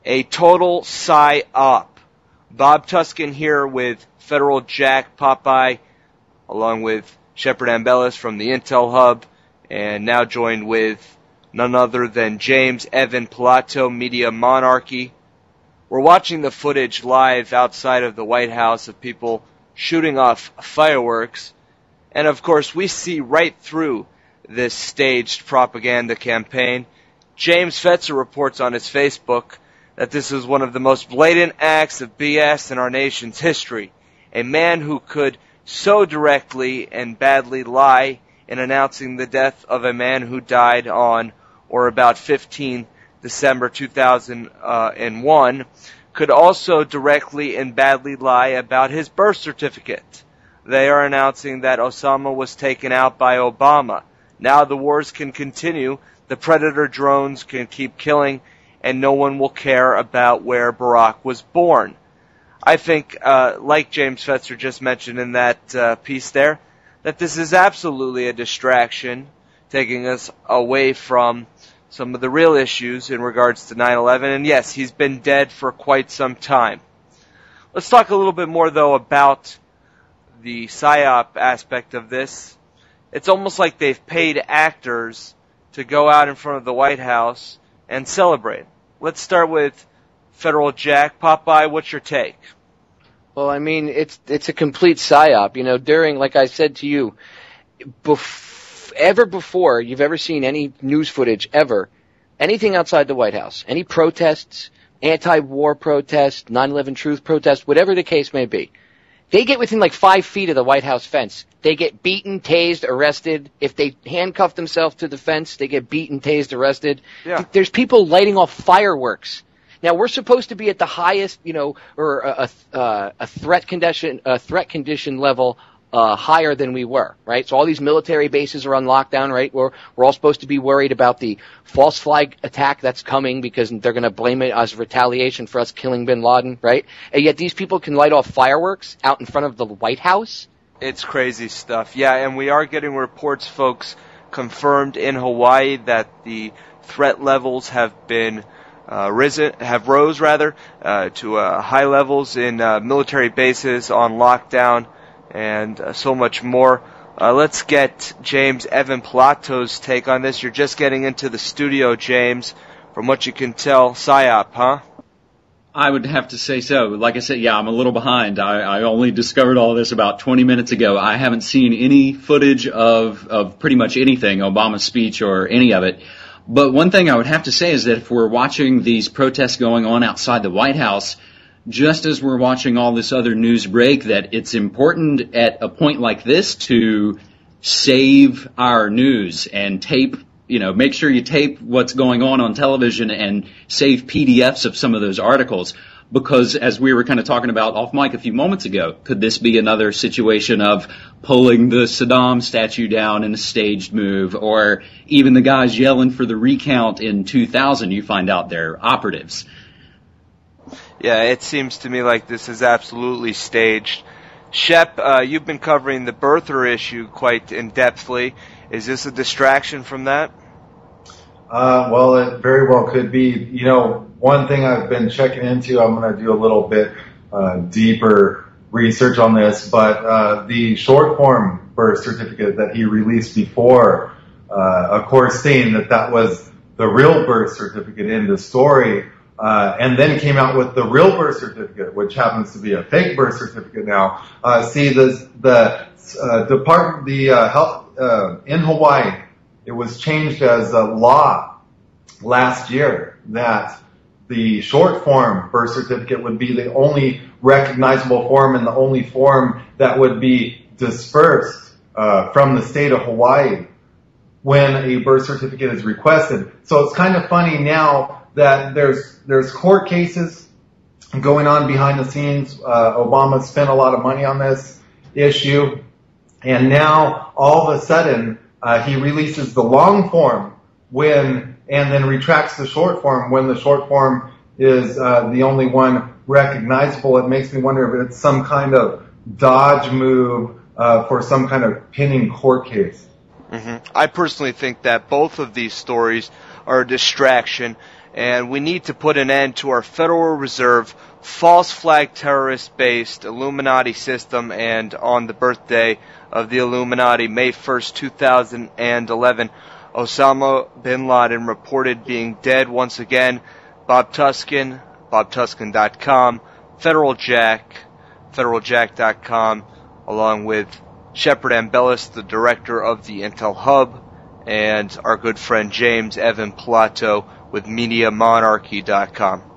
A total Psyop. Bob Tuskin here with Federal Jack Popeye, along with Shepard Ambellis from the Intel Hub, and now joined with none other than James Evan Pilato, Media Monarchy. We're watching the footage live outside of the White House of people shooting off fireworks, and of course we see right through this staged propaganda campaign. James Fetzer reports on his Facebook that this is one of the most blatant acts of BS in our nation's history. A man who could so directly and badly lie in announcing the death of a man who died on or about 15 December 2001 could also directly and badly lie about his birth certificate. They are announcing that Osama was taken out by Obama. Now the wars can continue, the predator drones can keep killing, and no one will care about where Barack was born. I think, like James Fetzer just mentioned in that piece there, that this is absolutely a distraction, taking us away from some of the real issues in regards to 9/11. And yes, he's been dead for quite some time. Let's talk a little bit more, though, about the PSYOP aspect of this. It's almost like they've paid actors to go out in front of the White House and celebrate. Let's start with Federal Jack. Popeye, what's your take? Well, I mean, it's a complete psyop. You know, during, like I said to you, ever before you've ever seen any news footage ever, anything outside the White House, any protests, anti-war protests, 9/11 truth protests, whatever the case may be, they get within like 5 feet of the White House fence. They get beaten, tased, arrested. If they handcuff themselves to the fence, they get beaten, tased, arrested. Yeah. There's people lighting off fireworks. Now we're supposed to be at the highest, or a threat condition level higher than we were, right? So all these military bases are on lockdown, right? We're all supposed to be worried about the false flag attack that's coming because they're going to blame it as retaliation for us killing bin Laden, right? And yet these people can light off fireworks out in front of the White House. It's crazy stuff. Yeah, and we are getting reports, folks, confirmed in Hawaii that the threat levels have been rose to high levels in military bases on lockdown, and so much more. Let's get James Evan Pilato's take on this. You're just getting into the studio, James. From what you can tell, PSYOP, huh? I would have to say so. Like I said, yeah, I'm a little behind. I only discovered all this about 20 minutes ago. I haven't seen any footage of pretty much anything, Obama's speech or any of it. But one thing I would have to say is that if we're watching these protests going on outside the White House, just as we're watching all this other news break, that it's important at a point like this to save our news and tape, make sure you tape what's going on television and save PDFs of some of those articles. Because as we were kind of talking about off mic a few moments ago, could this be another situation of pulling the Saddam statue down in a staged move, or even the guys yelling for the recount in 2000, you find out they're operatives? Yeah, it seems to me like this is absolutely staged. Shep, you've been covering the birther issue quite in-depthly. Is this a distraction from that? Well, it very well could be. One thing I've been checking into, I'm going to do a little bit deeper research on this, but the short form birth certificate that he released before, of course, saying that was the real birth certificate in the story, and then came out with the real birth certificate, which happens to be a fake birth certificate now. Health in Hawaii, it was changed as a law last year that the short form birth certificate would be the only recognizable form and the only form that would be dispersed from the state of Hawaii when a birth certificate is requested. So it's kind of funny now that there's court cases going on behind the scenes. Obama spent a lot of money on this issue, and now all of a sudden he releases the long form and then retracts the short form when the short form is the only one recognizable. It makes me wonder if it's some kind of dodge move for some kind of pinning court case. I personally think that both of these stories are a distraction, and we need to put an end to our Federal Reserve false flag terrorist-based Illuminati system. And on the birthday of the Illuminati, May 1st, 2011, Osama bin Laden reported being dead once again. Bob Tuskin, BobTuskin.com, Federal Jack, FederalJack.com, along with Shepard Ambellis, the director of the Intel Hub, and our good friend James Evan Pilato with MediaMonarchy.com.